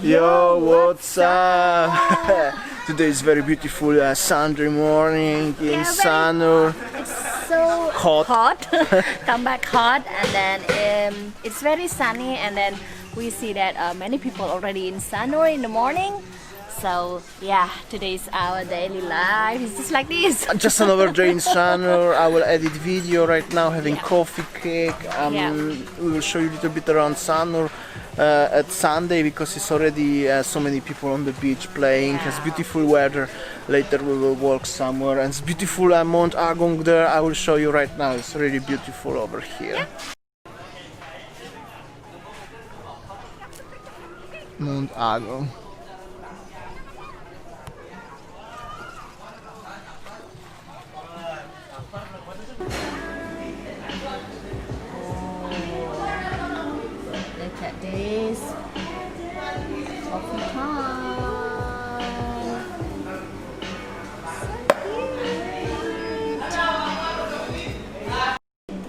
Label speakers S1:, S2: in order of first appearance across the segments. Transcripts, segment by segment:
S1: Yo, what's up? Today is very beautiful Sunday morning in Sanur.
S2: It's so hot. Come back hot, and then it's very sunny, and then we see that many people already in Sanur in the morning. So yeah, today's our daily life. It's just like this.
S1: Just another day in Sanur. I will edit video right now, having coffee, cake. We will show you a little bit around Sanur at Sunday, because it's already so many people on the beach playing. It's beautiful weather. Later we will walk somewhere, and it's beautiful Mount Agung there. I will show you right now. It's really beautiful over here. Mount Agung.
S2: Look at this. Coffee time.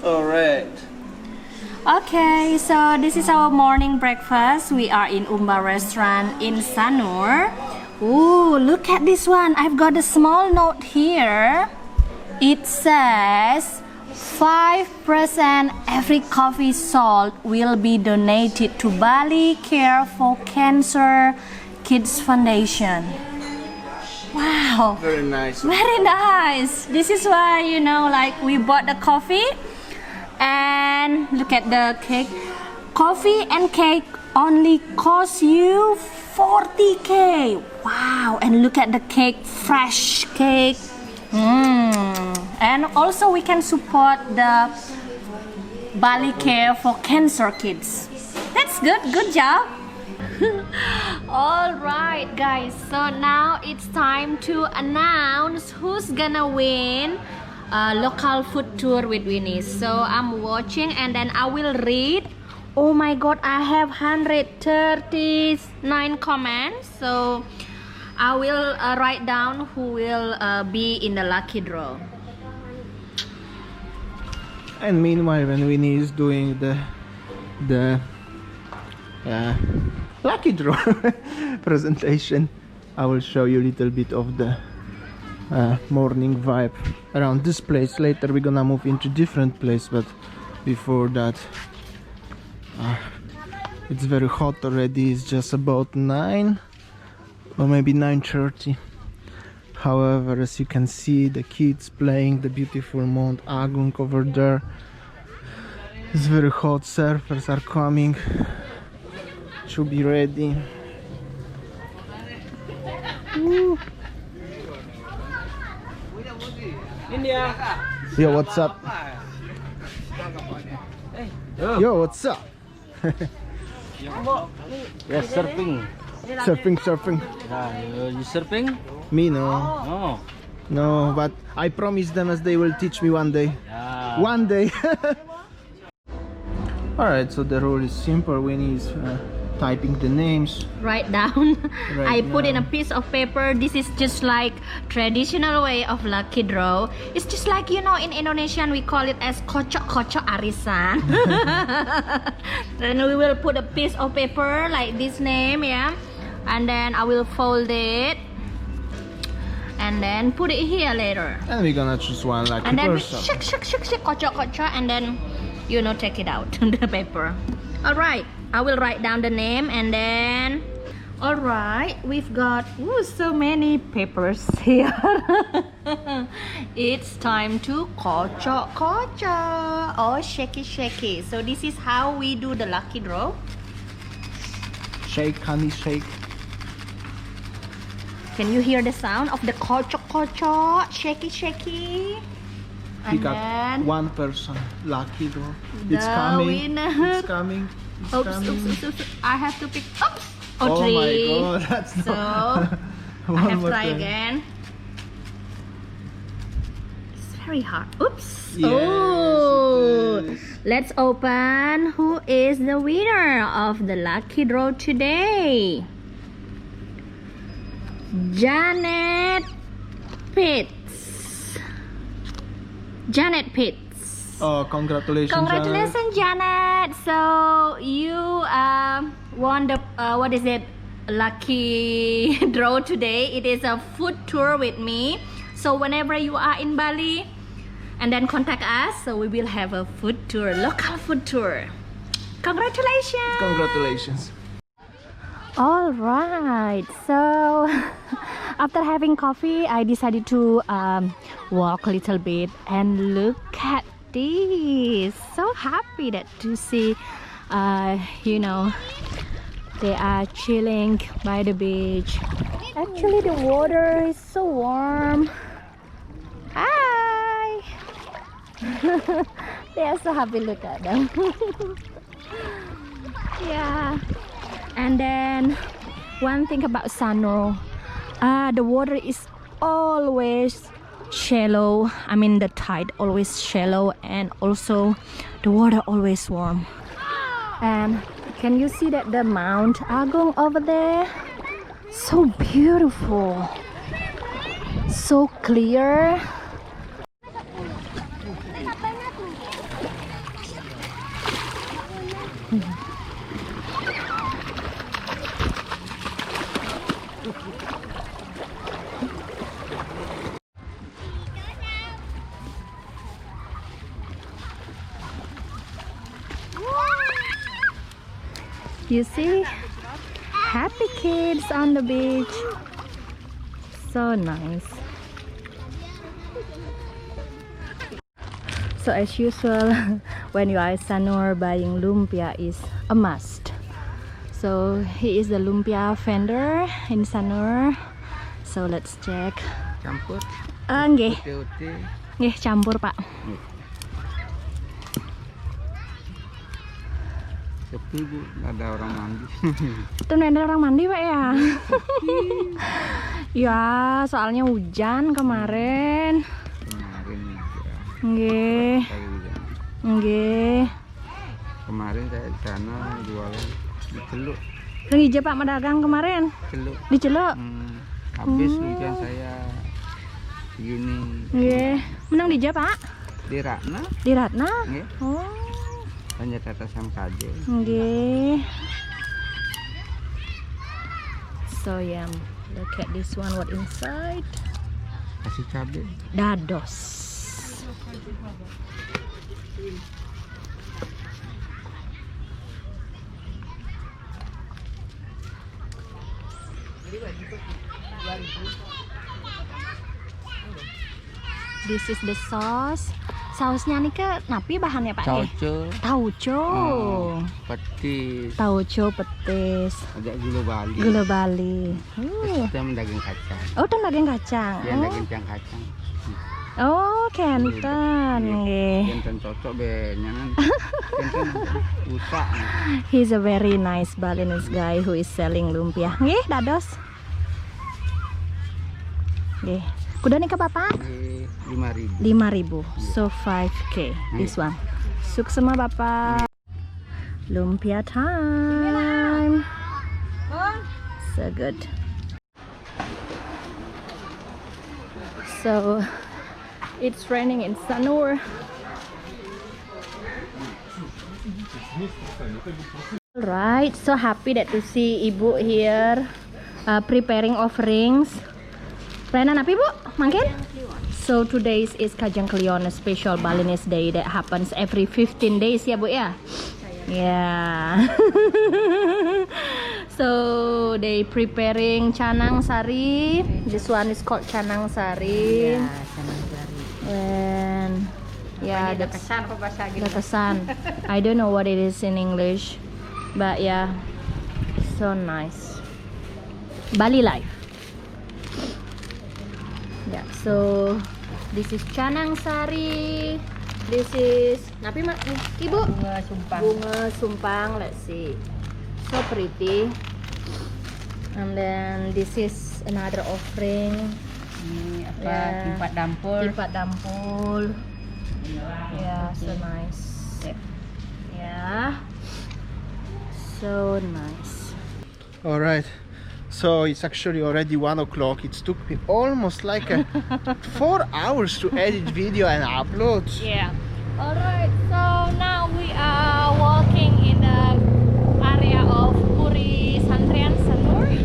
S1: Alright.
S2: Okay, so this is our morning breakfast. We are in Umba restaurant in Sanur. Ooh, look at this one. I've got a small note here. It says 5% every coffee sold will be donated to Bali Care for Cancer Kids Foundation. Wow.
S1: Very nice.
S2: Very nice. This is why, you know, like we bought the coffee, and look at the cake. Coffee and cake only cost you 40k. Wow. And look at the cake, fresh cake. And also we can support the Bali Care for Cancer Kids. That's good. Good job. Alright guys, so now it's time to announce who's gonna win a local food tour with Winnie. So I'm watching, and then I will read. Oh my god, I have 139 comments. So I will write down who will be in the lucky draw.
S1: And meanwhile, when Winnie is doing the lucky draw presentation, I will show you a little bit of the morning vibe around this place. Later we're gonna move into different place, but before that, it's very hot already. It's just about 9 or maybe 9:30. However, as you can see, the kids playing the beautiful Mount Agung over there. It's very hot. Surfers are coming. Should be ready. Woo. India. Yo, what's up? Yo, what's up?
S3: Yes, surfing.
S1: Surfing.
S3: You surfing?
S1: Me, no.
S3: No.
S1: No, but I promise them as they will teach me one day.
S3: Yeah.
S1: One day. Alright, so the rule is simple. Winnie is typing the names.
S2: Write down.
S1: Right
S2: I put in a
S1: now.
S2: piece of paper. This is just like traditional way of lucky draw. It's just like, you know, in Indonesian we call it as kocok-kocok arisan. Then we will put a piece of paper like this name, yeah, and then I will fold it and then put it here later,
S1: And we're gonna choose one lucky
S2: and then we
S1: person.
S2: shake, kocok, and then, you know, take it out the paper. All right, I will write down the name, and then, all right, we've got so many papers here. It's time to kocok or shaky. So this is how we do the lucky draw.
S1: Shake, honey, shake.
S2: Can you hear the sound of the kocok, shaky? And
S1: Pick up
S2: then
S1: one person. Lucky draw.
S2: the
S1: It's coming.
S2: winner.
S1: It's coming. It's
S2: Oops,
S1: coming.
S2: oops. I have to pick. Oops.
S1: Oh
S2: Three.
S1: my god, that's
S2: So
S1: not.
S2: I
S1: One
S2: have to
S1: more
S2: try
S1: time.
S2: again. It's very hard. Oops.
S1: Yes,
S2: Oh.
S1: it is.
S2: Let's open. Who is the winner of the lucky draw today? Janet Pitts.
S1: Oh, congratulations.
S2: Congratulations, Janet. So you won the what is it? lucky draw today. It is a food tour with me. So whenever you are in Bali, and then contact us, so we will have a food tour, local food tour. Congratulations!
S1: Congratulations.
S2: All right, so after having coffee, I decided to walk a little bit and look at this. So happy that to see, you know, they are chilling by the beach. Actually, the water is so warm. Hi! They are so happy. Look at them. Yeah. And then one thing about Sanur, the water is always shallow. I mean the tide always shallow, and also the water always warm. And can you see that the Mount Agung over there? So beautiful, so clear. You see, happy kids on the beach. So nice. So as usual, when you are in Sanur, buying lumpia is a must. So he is the lumpia vendor in Sanur. So let's check.
S3: Campur.
S2: Nggih.
S3: Ote-ote.
S2: Nggih, campur, Pak.
S3: Sepi Bu, nggak ada orang mandi.
S2: Itu nggak ada orang mandi, Pak ya? Ya, soalnya hujan kemarin.
S3: Kemarin ya.
S2: Nggih.
S3: Kali hujan.
S2: Nggih.
S3: Kemarin saya di sana jualan di Celuk.
S2: Ngije Pak medagang kemarin.
S3: Celuk.
S2: Di Celuk.
S3: Habis hujan saya gini.
S2: Nggih. Menang di Pak?
S3: Di Ratna.
S2: Di Ratna?
S3: Nggih.
S2: Oh.
S3: Hanya kata sam kaje.
S2: Nggih. So yum. Look at this one, what inside?
S3: Kasih cabai.
S2: Dados. This is the sauce. Sausnya nih ke napi bahannya Pak?
S3: Tauco.
S2: Tauco.
S3: Petis.
S2: Tauco petis.
S3: Ada gula Bali.
S2: Gula Bali.
S3: Kita daging kacang.
S2: Oh, itu daging kacang.
S3: Ya daging kacang.
S2: Oh, kenten nggih.
S3: Kenten cocok be nyanan. Kenten usak.
S2: He's a very nice Balinese guy who is selling lumpia. Nggih, dados. Nggih. Kuda nih ke Bapak?
S3: 5.000.
S2: 5.000. So 5K this one. Sukses sama Bapak. Lumpia time. So good. So it's raining in Sanur. Alright, so happy that to see Ibu here preparing offerings. Perayaan apa Bu? Mungkin? So today is Kajang Klion, a special Balinese day that happens every 15 days ya Bu ya? Yeah. So they preparing canang sari. This one is called canang sari.
S4: Ya, canang sari.
S2: And yeah,
S4: Ada kesan apa bahasa gitu?
S2: the kesan. I don't know what it is in English, but yeah, so nice. Bali life. Yeah, so this is canang sari. This is napi Ibu?
S4: Bunga sumpah.
S2: Bunga sumpang. Let's see. So pretty. And then this is another offering.
S4: Ini apa?
S2: Yeah.
S4: Timpat dampur.
S2: Timpat dampul. Yeah, so nice. Yeah. So nice.
S1: All right. So it's actually already 1 o'clock. It took me almost like 4 hours to edit video and upload.
S2: Yeah. Alright, so now we are walking in the area of Puri Santrian Sanur.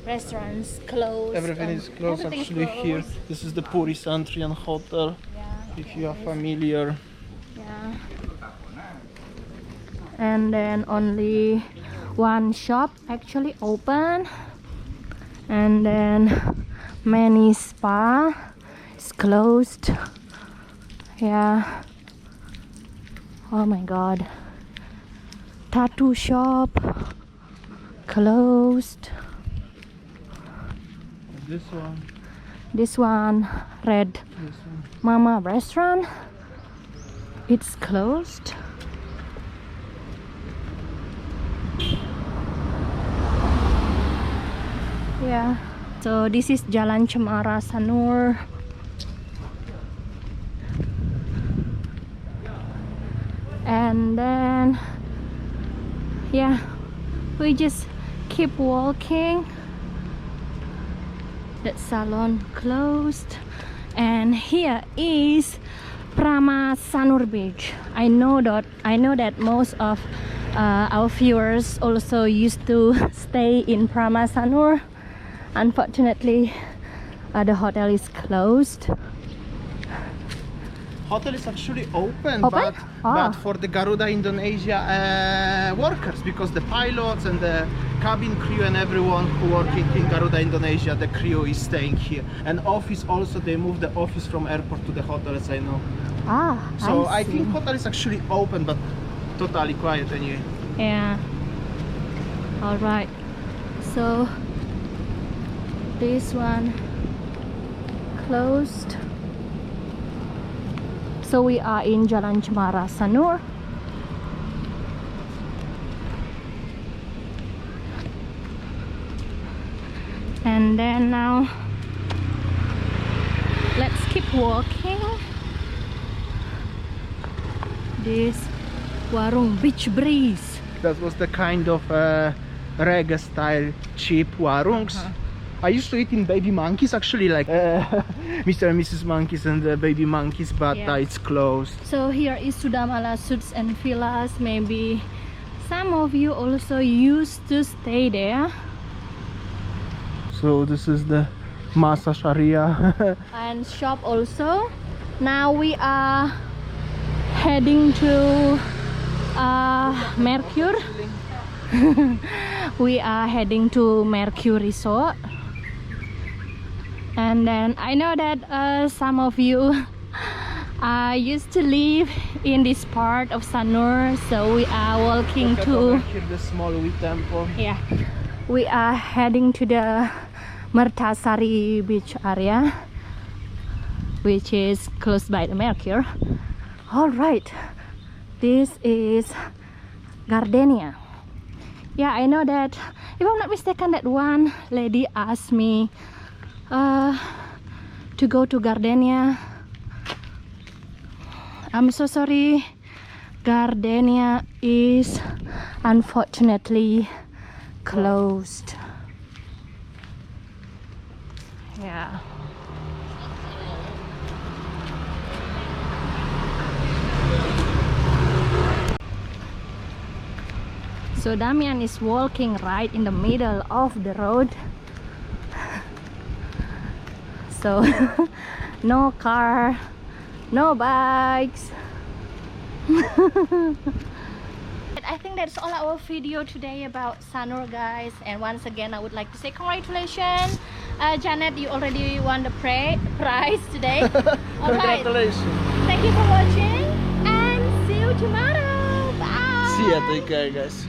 S2: restaurants closed.
S1: Everything is closed
S2: everything's
S1: actually here.
S2: closed.
S1: This is the Puri Santrian Hotel,
S2: Yeah,
S1: if you are familiar.
S2: yeah. And then only one shop actually open, and then many spa is closed. Yeah. Oh my god. Tattoo shop closed.
S1: This one,
S2: Red
S1: this one.
S2: Mama restaurant, it's closed. Yeah. So this is Jalan Cemara Sanur. And then yeah, we just keep walking. That salon closed, and here is Prama Sanur Beach. I know that most of our viewers also used to stay in Prama Sanur. Unfortunately, the hotel is closed.
S1: Hotel is actually open?
S2: Open?
S1: But for the Garuda Indonesia workers, because the pilots and the cabin crew and everyone who working in Garuda Indonesia, the crew is staying here. And office also, they moved the office from airport to the hotel, as I know. So I
S2: see.
S1: think hotel is actually open, but totally quiet anyway.
S2: Yeah. All right. So this one closed. So we are in Jalan Cemara Sanur. And then now let's keep walking. This warung beach breeze.
S1: That was the kind of reggae style cheap warungs. I used to eat in Baby Monkeys actually, like Mr. and Mrs. Monkeys and Baby Monkeys, but
S2: Yeah.
S1: it's closed.
S2: So here is Sudamala Suits and Villas. Maybe some of you also used to stay there.
S1: So this is the Masa Sharia.
S2: And shop also. Now we are heading to Mercure. We are heading to Mercure Resort. And then I know that some of you used to live in this part of Sanur, so we are walking
S1: Look at
S2: to
S1: over here, the small wee temple.
S2: yeah, we are heading to the Mertasari beach area, which is close by the Mercure. All right, this is Gardenia. Yeah, I know that, if I'm not mistaken, that one lady asked me to go to Gardenia. I'm so sorry, Gardenia is unfortunately closed. Yeah. So Damian is walking right in the middle of the road. So no car, no bikes. I think that's all our video today about Sanur, guys. And once again, I would like to say congratulations, Janet. You already won the prize today. All right.
S1: Congratulations.
S2: Thank you for watching, and see you tomorrow. Bye.
S1: See ya, take care guys.